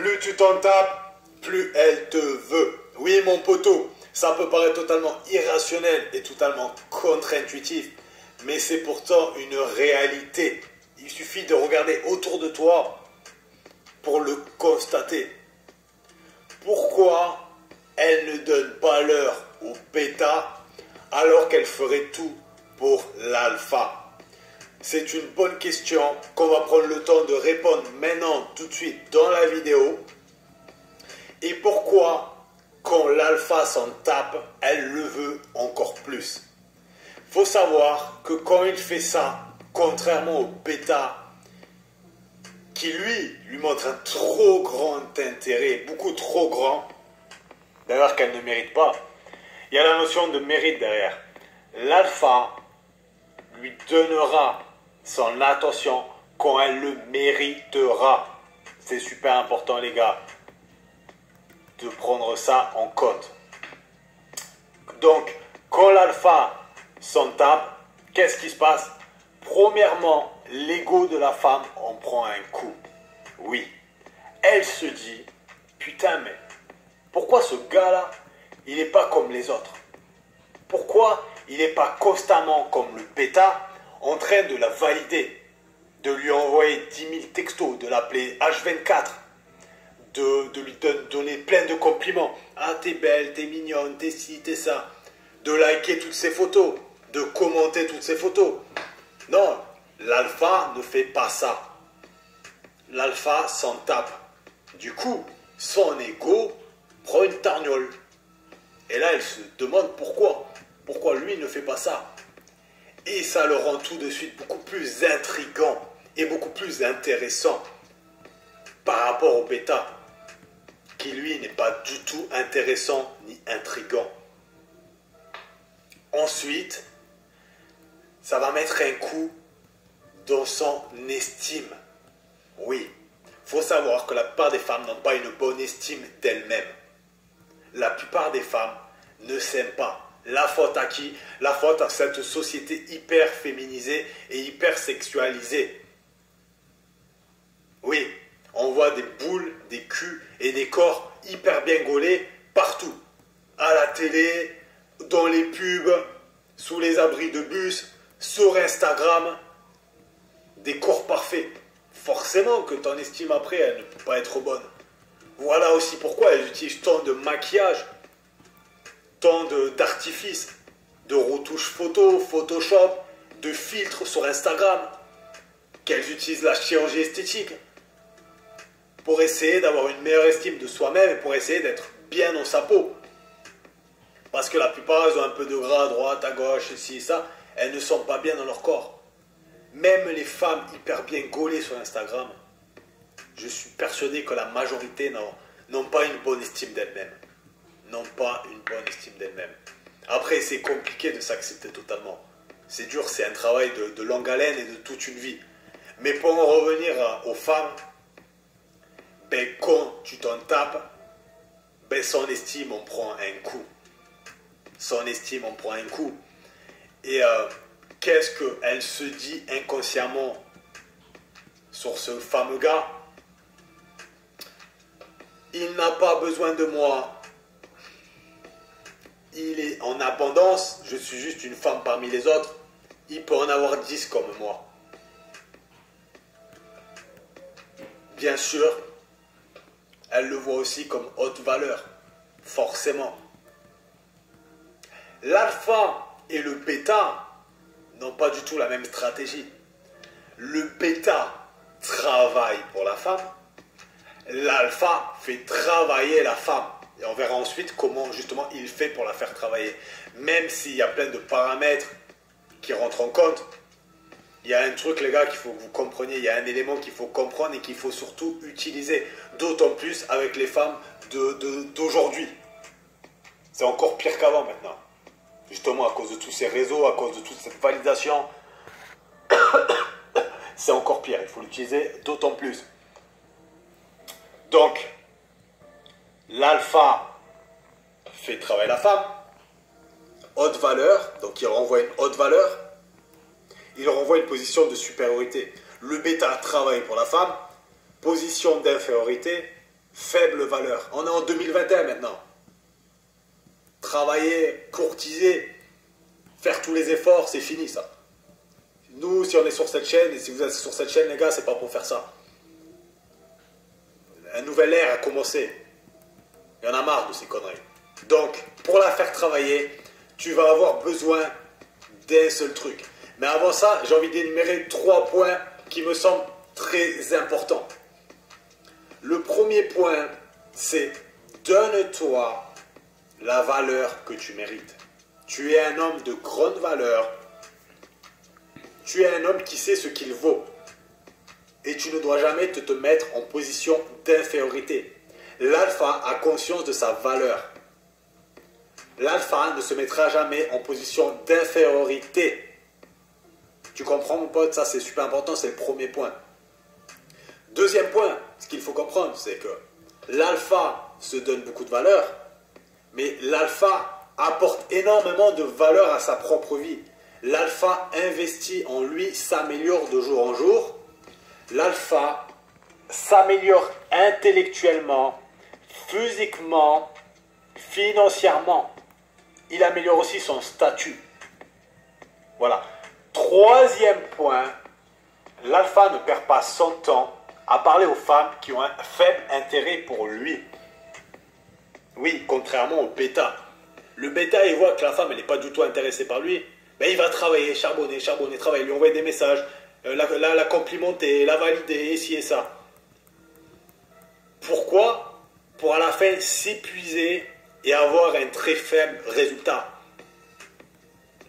Plus tu t'en tapes, plus elle te veut. Oui, mon poteau, ça peut paraître totalement irrationnel et totalement contre-intuitif, mais c'est pourtant une réalité. Il suffit de regarder autour de toi pour le constater. Pourquoi elle ne donne pas l'heure au bêta alors qu'elle ferait tout pour l'alpha? C'est une bonne question qu'on va prendre le temps de répondre maintenant, tout de suite, dans la vidéo. Et pourquoi, quand l'alpha s'en tape, elle le veut encore plus? Faut savoir que quand il fait ça, contrairement au bêta, qui lui montre un trop grand intérêt, beaucoup trop grand, d'ailleurs qu'elle ne mérite pas, il y a la notion de mérite derrière. L'alpha lui donnera son attention quand elle le méritera. C'est super important, les gars, de prendre ça en compte. Donc, quand l'alpha s'en tape, qu'est-ce qui se passe? Premièrement, l'ego de la femme en prend un coup. Oui, elle se dit, putain, mais pourquoi ce gars-là, il n'est pas comme les autres? Pourquoi il n'est pas constamment comme le bêta en train de la valider, de lui envoyer 10 000 textos, de l'appeler H24, de lui donner plein de compliments. Ah, t'es belle, t'es mignonne, t'es ci, t'es ça. De liker toutes ses photos, de commenter toutes ses photos. Non, l'alpha ne fait pas ça. L'alpha s'en tape. Du coup, son ego prend une tarniole. Et là, elle se demande pourquoi. Pourquoi lui ne fait pas ça? Et ça le rend tout de suite beaucoup plus intriguant et beaucoup plus intéressant par rapport au bêta, qui lui n'est pas du tout intéressant ni intriguant. Ensuite, ça va mettre un coup dans son estime. Oui, il faut savoir que la plupart des femmes n'ont pas une bonne estime d'elles-mêmes. La plupart des femmes ne s'aiment pas. La faute à qui? La faute à cette société hyper féminisée et hyper sexualisée. Oui, on voit des boules, des culs et des corps hyper bien gaulés partout. À la télé, dans les pubs, sous les abris de bus, sur Instagram. Des corps parfaits. Forcément que ton estime après, elle ne peut pas être bonne. Voilà aussi pourquoi elles utilisent tant de maquillage, tant d'artifices, de retouches photo, Photoshop, de filtres sur Instagram, qu'elles utilisent la chirurgie esthétique pour essayer d'avoir une meilleure estime de soi-même et pour essayer d'être bien dans sa peau. Parce que la plupart, elles ont un peu de gras à droite, à gauche, ici et ça, elles ne sont pas bien dans leur corps. Même les femmes hyper bien gaulées sur Instagram, je suis persuadé que la majorité n'ont pas une bonne estime d'elles-mêmes. N'ont pas une bonne estime d'elles-mêmes. Après, c'est compliqué de s'accepter totalement. C'est dur, c'est un travail de longue haleine et de toute une vie. Mais pour en revenir aux femmes, ben, quand tu t'en tapes, ben, son estime en prend un coup. Son estime en prend un coup. Et qu'est-ce qu'elle se dit inconsciemment sur ce fameux gars? Il n'a pas besoin de moi. Il est en abondance. Je suis juste une femme parmi les autres. Il peut en avoir 10 comme moi. Bien sûr, elle le voit aussi comme haute valeur. Forcément. L'alpha et le bêta n'ont pas du tout la même stratégie. Le bêta travaille pour la femme. L'alpha fait travailler la femme. Et on verra ensuite comment justement il fait pour la faire travailler. Même s'il y a plein de paramètres qui rentrent en compte, il y a un truc, les gars, qu'il faut que vous compreniez. Il y a un élément qu'il faut comprendre et qu'il faut surtout utiliser. D'autant plus avec les femmes d'aujourd'hui. C'est encore pire qu'avant maintenant. Justement à cause de tous ces réseaux, à cause de toute cette validation. C'est encore pire. Il faut l'utiliser d'autant plus. Donc, l'alpha fait travailler la femme. Haute valeur. Donc il renvoie une haute valeur. Il renvoie une position de supériorité. Le bêta travaille pour la femme. Position d'infériorité. faible valeur. On est en 2021 maintenant. Travailler, courtiser, faire tous les efforts, c'est fini ça. Nous, si on est sur cette chaîne, et si vous êtes sur cette chaîne, les gars, c'est pas pour faire ça. Un nouvel ère a commencé. Il y en a marre de ces conneries. Donc, pour la faire travailler, tu vas avoir besoin d'un seul truc. Mais avant ça, j'ai envie d'énumérer 3 points qui me semblent très importants. Le premier point, c'est donne-toi la valeur que tu mérites. Tu es un homme de grande valeur. Tu es un homme qui sait ce qu'il vaut. Et tu ne dois jamais te mettre en position d'infériorité. L'alpha a conscience de sa valeur. L'alpha ne se mettra jamais en position d'infériorité. Tu comprends mon pote? Ça c'est super important, c'est le premier point. Deuxième point, ce qu'il faut comprendre, c'est que l'alpha se donne beaucoup de valeur, mais l'alpha apporte énormément de valeur à sa propre vie. L'alpha investit en lui, s'améliore de jour en jour. L'alpha s'améliore intellectuellement, physiquement, financièrement. Il améliore aussi son statut. Voilà. Troisième point, l'alpha ne perd pas son temps à parler aux femmes qui ont un faible intérêt pour lui. Oui, contrairement au bêta. Le bêta, il voit que la femme, elle n'est pas du tout intéressée par lui. Mais il va travailler, charbonner, travailler, lui envoyer des messages, la complimenter, la valider, ci et ça. Pourquoi? Pour à la fin s'épuiser et avoir un très faible résultat.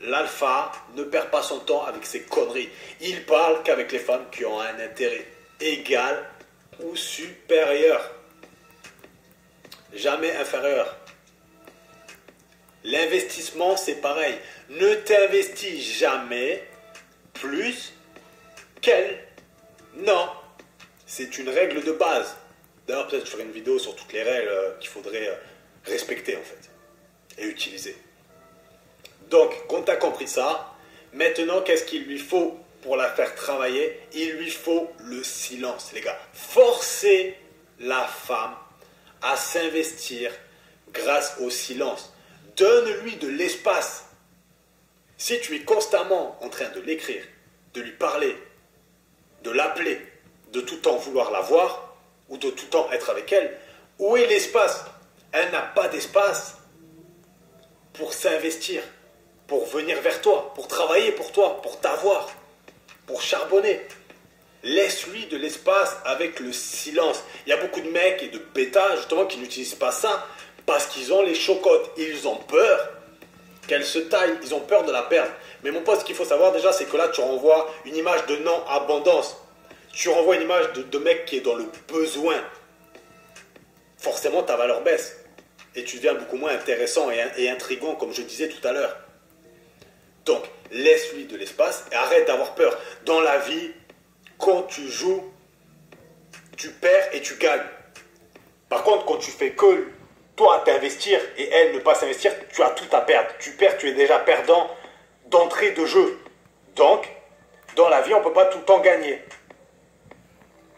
L'alpha ne perd pas son temps avec ses conneries. Il parle qu'avec les femmes qui ont un intérêt égal ou supérieur. Jamais inférieur. L'investissement, c'est pareil. Ne t'investis jamais plus qu'elle. Non. C'est une règle de base. D'ailleurs, peut-être je ferai une vidéo sur toutes les règles qu'il faudrait respecter en fait. Et utiliser. Donc, quand tu as compris ça, maintenant, qu'est-ce qu'il lui faut pour la faire travailler? Il lui faut le silence, les gars. Forcez la femme à s'investir grâce au silence. Donne-lui de l'espace. Si tu es constamment en train de l'écrire, de lui parler, de l'appeler, de tout le temps vouloir la voir, ou de tout le temps être avec elle, où est l'espace? Elle n'a pas d'espace pour s'investir, pour venir vers toi, pour travailler pour toi, pour t'avoir, pour charbonner. Laisse-lui de l'espace avec le silence. Il y a beaucoup de mecs et de bêtas justement qui n'utilisent pas ça parce qu'ils ont les chocottes. Ils ont peur qu'elle se taille, ils ont peur de la perdre. Mais mon pote, ce qu'il faut savoir déjà, c'est que là, tu renvoies une image de non-abondance. Tu renvoies une image de mec qui est dans le besoin. Forcément, ta valeur baisse. Et tu deviens beaucoup moins intéressant et intriguant, comme je disais tout à l'heure. Donc, laisse-lui de l'espace et arrête d'avoir peur. Dans la vie, quand tu joues, tu perds et tu gagnes. Par contre, quand tu fais que toi t'investir et elle ne pas s'investir, tu as tout à perdre. Tu perds, tu es déjà perdant d'entrée de jeu. Donc, dans la vie, on ne peut pas tout le temps gagner.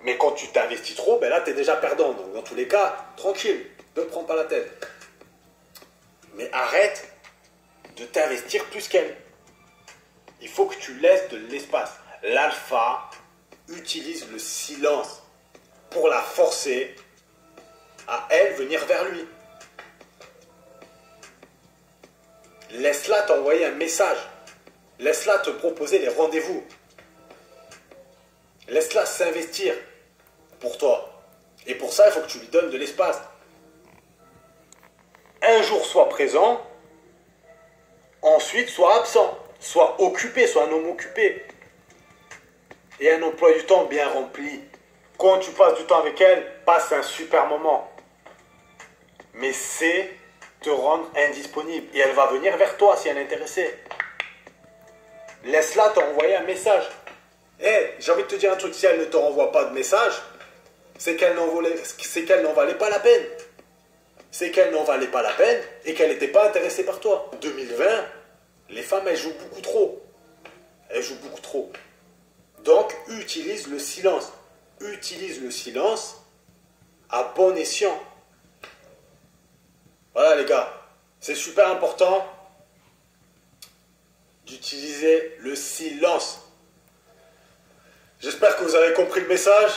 Mais quand tu t'investis trop, ben là, tu es déjà perdant. Donc, dans tous les cas, tranquille, ne te prends pas la tête. Mais arrête de t'investir plus qu'elle. Il faut que tu laisses de l'espace. L'alpha utilise le silence pour la forcer à elle venir vers lui. Laisse-la t'envoyer un message. Laisse-la te proposer les rendez-vous. Laisse-la s'investir pour toi. Et pour ça, il faut que tu lui donnes de l'espace. Un jour, sois présent. Ensuite, sois absent. Sois occupé, sois un homme occupé. Et un emploi du temps bien rempli. Quand tu passes du temps avec elle, passe un super moment. Mais c'est te rendre indisponible. Et elle va venir vers toi si elle est intéressée. Laisse-la t'envoyer un message. J'ai envie de te dire un truc. Si elle ne te renvoie pas de message, c'est qu'elle n'en valait pas la peine. C'est qu'elle n'en valait pas la peine et qu'elle n'était pas intéressée par toi. En 2020, les femmes, elles jouent beaucoup trop. Elles jouent beaucoup trop. Donc, utilise le silence. Utilise le silence à bon bon escient. Voilà les gars, c'est super important d'utiliser le silence. J'espère que vous avez compris le message.